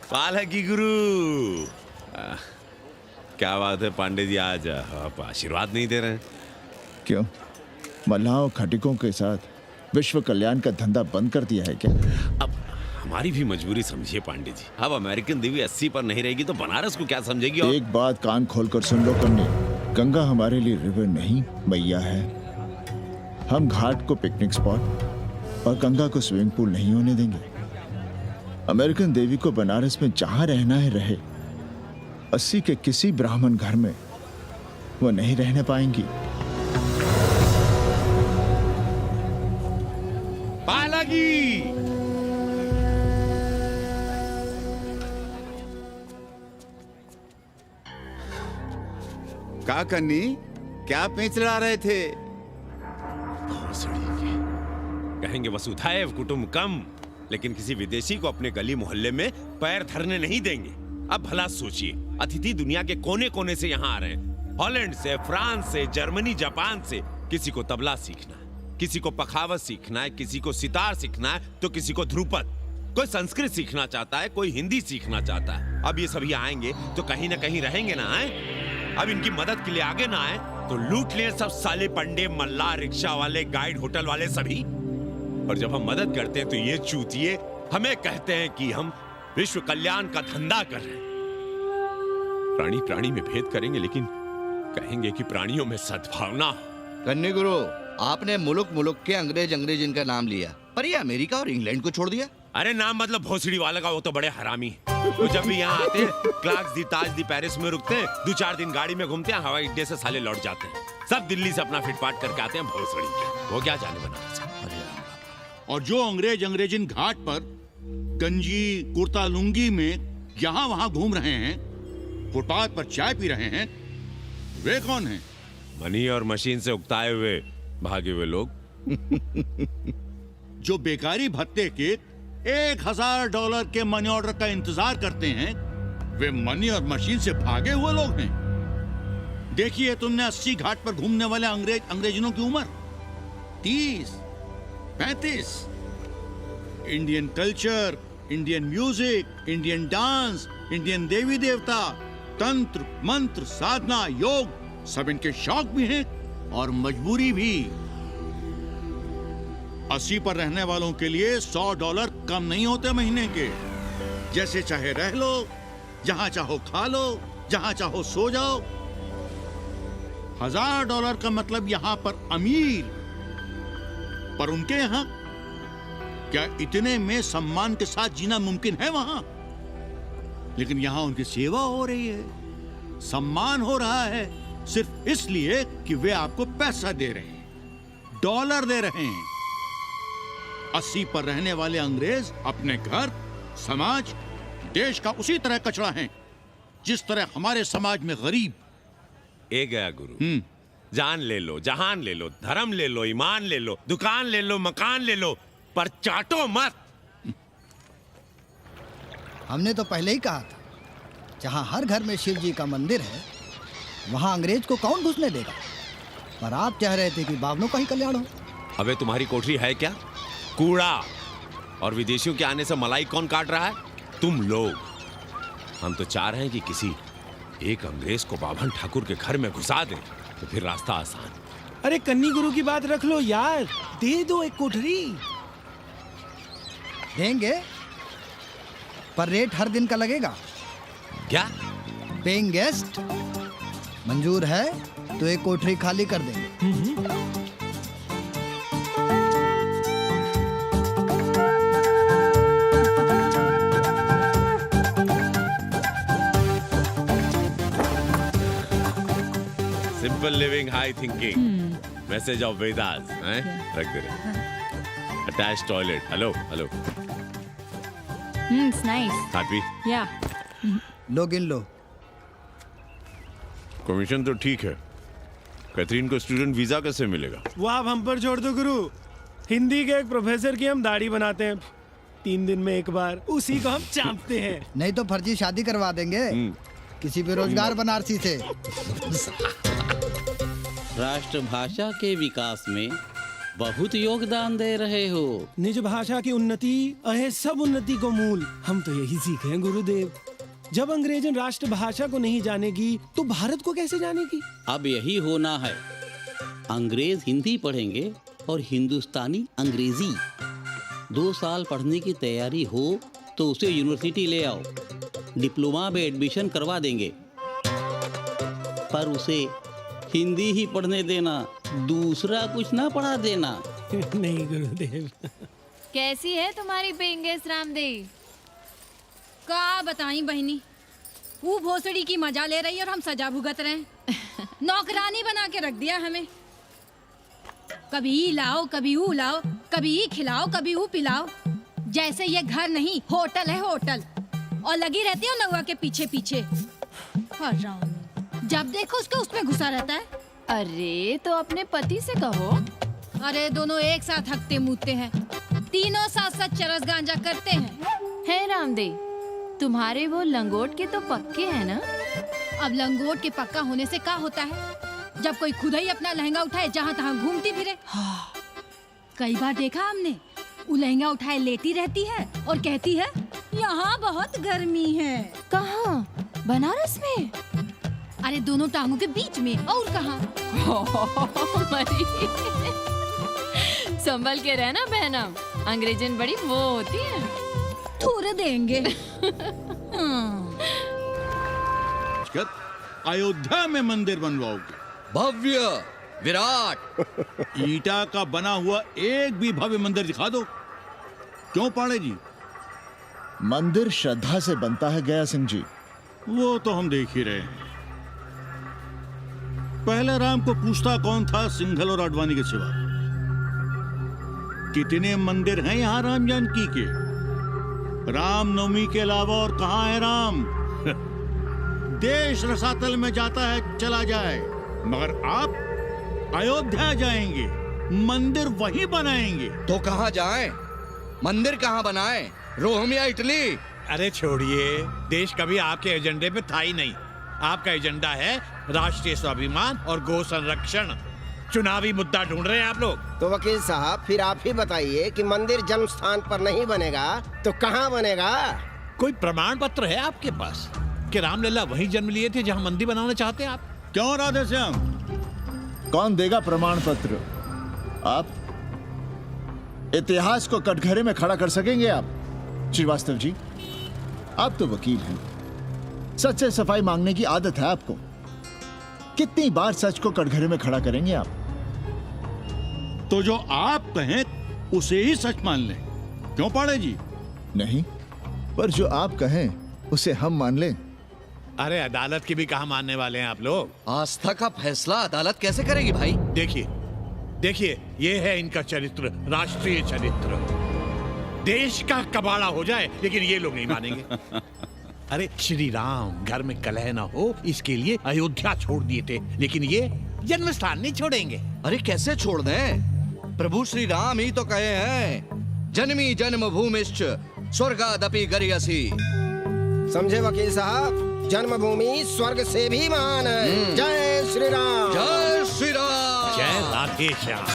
पालकी गुरु। क्या बात है पांडे जी, आज आप आशीर्वाद नहीं दे रहे हैं? क्यों, मल्लाहों खटिकों के साथ विश्व कल्याण का धंधा बंद कर दिया है क्या? अब हमारी भी मजबूरी समझिए पांडे जी। अब अमेरिकन देवी 80 पर नहीं रहेगी तो बनारस को क्या समझेगी? और एक बात कान खोलकर सुन लो कन्नी, गंगा हमारे लिए रिवर नहीं मैया है। हम घाट को पिकनिक स्पॉट और गंगा को स्विमिंग पूल नहीं होने देंगे। अमेरिकन देवी को बनारस में जहां रहना है रहे, 80 के किसी ब्राह्मण घर में वो नहीं रहने पाएंगी। पालकी! का कन्नी, क्या पेंच लड़ा रहे थे? भोसड़ी के कहेंगे वसुधैव कुटुंबकम, लेकिन किसी विदेशी को अपने गली मोहल्ले में पैर धरने नहीं देंगे। अब भला सोचिए, अतिथि दुनिया के कोने कोने से यहाँ आ रहे हैं, हॉलैंड से, फ्रांस से, जर्मनी, जापान से। किसी को तबला सीखना है, किसी को पखावत सीखना है, किसी को सितार सीखना है, तो किसी को ध्रुपद। कोई संस्कृत सीखना चाहता है, कोई हिंदी सीखना चाहता है। अब ये सभी आएंगे तो कहीं ना कहीं रहेंगे ना। आए अब इनकी मदद के लिए आगे ना आए तो लूट लिए सब साले पंडे, मल्ला, रिक्शा वाले, गाइड, होटल वाले सभी। और जब हम मदद करते हैं तो ये चूतिए हमें कहते हैं कि हम विश्व कल्याण का धंधा कर रहे हैं। प्राणी प्राणी में भेद करेंगे, लेकिन कहेंगे कि प्राणियों में सद्भावना हो। कन्नी गुरु, आपने मुल्क मुल्क के अंग्रेज इनका नाम लिया, पर ये अमेरिका और इंग्लैंड को छोड़ दिया। अरे नाम मतलब भोसड़ी वाला का, वो तो बड़े हरामी है। वो जब भी यहाँ आते हैं, क्लार्क्स दी, ताज दी, पेरिस में रुकते हैं, 2-4 दिन गाड़ी में घूमते हैं, हवाई अड्डे से साले लौट जाते हैं। सब दिल्ली से अपना फिटपाट करके आते हैं भोसड़ी के। वो क्या जाने बनारस। और जो अंग्रेजिन घाट पर गंजी कुर्ता लुंगी में यहाँ वहाँ घूम रहे हैं, फुटपाथ पर चाय पी रहे हैं, वे कौन हैं? मनी और मशीन से उकताए हुए भागे हुए लोग। जो बेकारी भत्ते के $1000 के मनी ऑर्डर का इंतजार करते हैं, वे मनी और मशीन से भागे हुए लोग हैं। देखिए, तुमने 80 घाट पर घूमने वाले अंग्रेजनों की उम्र 30-35। Indian culture, Indian music, Indian dance, Indian देवी देवता, तंत्र मंत्र, साधना, योग, सब इनके शौक भी हैं और मजबूरी भी। 80 पर रहने वालों के लिए $100 कम नहीं होते महीने के। जैसे चाहे रह लो, जहां चाहो खा लो, जहां चाहो सो जाओ। $1000 का मतलब यहां पर अमीर, पर उनके यहां क्या इतने में सम्मान के साथ जीना मुमकिन है? वहां लेकिन यहां उनकी सेवा हो रही है, सम्मान हो रहा है, सिर्फ इसलिए कि वे आपको पैसा दे रहे हैं, डॉलर दे रहे हैं। 80 पर रहने वाले अंग्रेज अपने घर, समाज, देश का उसी तरह कचरा हैं जिस तरह हमारे समाज में गरीब। ए गया गुरु। जान ले लो, जहान ले लो, धर्म ले लो, ईमान ले लो, दुकान ले लो, मकान ले लो, पर चाटो मत। हमने तो पहले ही कहा था, जहां हर घर में शिव जी का मंदिर है, वहां अंग्रेज को कौन घुसने देगा। पर आप चाह रहे थे कि बावनों का ही कल्याण हो। अबे तुम्हारी कोठरी है क्या? कूड़ा। और विदेशियों के आने से मलाई कौन काट रहा है? तुम लोग। हम तो चाह रहे हैं कि किसी एक अंग्रेज को बाभन ठाकुर के घर में घुसा दें, तो फिर रास्ता आसान। अरे कन्नी गुरु की बात रख लो यार, दे दो एक कोठरी। देंगे, पर रेट हर दिन का लगेगा। क्या? पेइंग गेस्ट मंजूर है तो एक कोठरी खाली कर देंगे। Simple living, high thinking, message of Vedas. रख दे रहे। Attach toilet. Hello hello. It's nice. Happy? Yeah. लो गिन लो। कमीशन तो ठीक है, कैथरीन को स्टूडेंट वीजा कैसे मिलेगा? वो आप हम पर छोड़ दो गुरु। हिंदी के एक प्रोफेसर की हम दाढ़ी बनाते हैं 3 दिन में एक बार, उसी को हम चापते हैं। नहीं तो फर्जी शादी करवा देंगे किसी बेरोजगार बनारसी से। राष्ट्रभाषा के विकास में बहुत योगदान दे रहे हो। निज भाषा की उन्नति अहे सब उन्नति को मूल। हम तो यही सीखे हैं गुरुदेव। जब अंग्रेजन राष्ट्रभाषा को नहीं जानेगी तो भारत को कैसे जानेगी? अब यही होना है। अंग्रेज हिंदी पढ़ेंगे और हिंदुस्तानी अंग्रेजी। 2 साल पढ़ने की तैयारी हो तो उसे यूनिवर्सिटी ले आओ, डिप्लोमा में एडमिशन करवा देंगे। पर उसे हिंदी ही पढ़ने देना, दूसरा कुछ ना पढ़ा देना। नहीं गुरुदेव। कैसी है तुम्हारी पेंगेस रामदेव? का बताई बहनी, वो भोसड़ी की मजा ले रही और हम सजा भुगत रहे हैं। नौकरानी बना के रख दिया हमें। कभी ई लाओ, कभी ऊ लाओ, कभी ई खिलाओ, कभी ऊ पिलाओ। जैसे ये घर नहीं होटल है होटल। और लगी रहती है नौवा के पीछे पीछे। हराम, जब देखो उसके उसमें घुसा रहता है। अरे तो अपने पति से कहो। अरे दोनों एक साथ हकते मूतते हैं, तीनों साथ साथ चरस गांजा करते हैं। है रामदेव, तुम्हारे वो लंगोट के तो पक्के हैं ना? अब लंगोट के पक्का होने से क्या होता है, जब कोई खुद ही अपना लहंगा उठाए जहाँ तहाँ घूमती फिरे। कई बार देखा हमने, वो लहंगा उठाए लेटी रहती है और कहती है यहाँ बहुत गर्मी है। कहाँ? बनारस में? अरे दोनों टांगों के बीच में, और कहाँ? संभल के रहना बहनम, अंग्रेजन बड़ी वो होती है। थूर देंगे। अयोध्या में मंदिर बनवाओगे? भव्य विराट ईटा का बना हुआ एक भी भव्य मंदिर दिखा दो। क्यों पाड़े जी? मंदिर श्रद्धा से बनता है गया सिंह जी। वो तो हम देख ही रहे हैं। पहले राम को पूछता कौन था सिंघल और आडवाणी के सिवा? कितने मंदिर हैं यहाँ राम जानकी के? रामनवमी के अलावा और कहाँ है राम? देश रसातल में जाता है चला जाए, मगर आप अयोध्या जाएंगे, मंदिर वहीं बनाएंगे। तो कहाँ जाएं? मंदिर कहाँ बनाएं? रोम या इटली? अरे छोड़िए, देश कभी आपके एजेंडे पे था ही नहीं। आपका एजेंडा है राष्ट्रीय स्वाभिमान और गौ संरक्षण। चुनावी मुद्दा ढूंढ रहे हैं आप लोग। तो वकील साहब फिर आप ही बताइए कि मंदिर जन्म स्थान पर नहीं बनेगा तो कहाँ बनेगा? कोई प्रमाण पत्र है आपके पास कि रामलला वहीं जन्म लिए थे जहां मंदिर बनाना चाहते हैं आप? क्यों राधे श्याम? कौन देगा प्रमाण पत्र? आप इतिहास को कटघरे में खड़ा कर सकेंगे आप? श्रीवास्तव जी, आप तो वकील हैं, सच से सफाई मांगने की आदत है आपको। कितनी बार सच को कटघरे में खड़ा करेंगे आप? तो जो आप कहें उसे ही सच मान लें। क्यों पाड़े जी? नहीं, पर जो आप कहें उसे हम मान लें। अरे अदालत की भी कहा मानने वाले हैं आप लोग? आस्था का फैसला अदालत कैसे करेगी भाई? देखिए देखिए, ये है इनका चरित्र, राष्ट्रीय चरित्र। देश का कबाड़ा हो जाए लेकिन ये लोग नहीं मानेंगे। अरे श्री राम घर में कलह ना हो इसके लिए अयोध्या छोड़ दिए थे, लेकिन ये जन्म स्थान नहीं छोड़ेंगे। अरे कैसे छोड़ दें? प्रभु श्री राम ही तो कहे हैं, जन्मी जन्म भूमिश्च स्वर्गादपि गरियसी। समझे वकील साहब, जन्मभूमि स्वर्ग से भी महान है। जय श्री राम। जय श्री राम। जय राधे श्याम।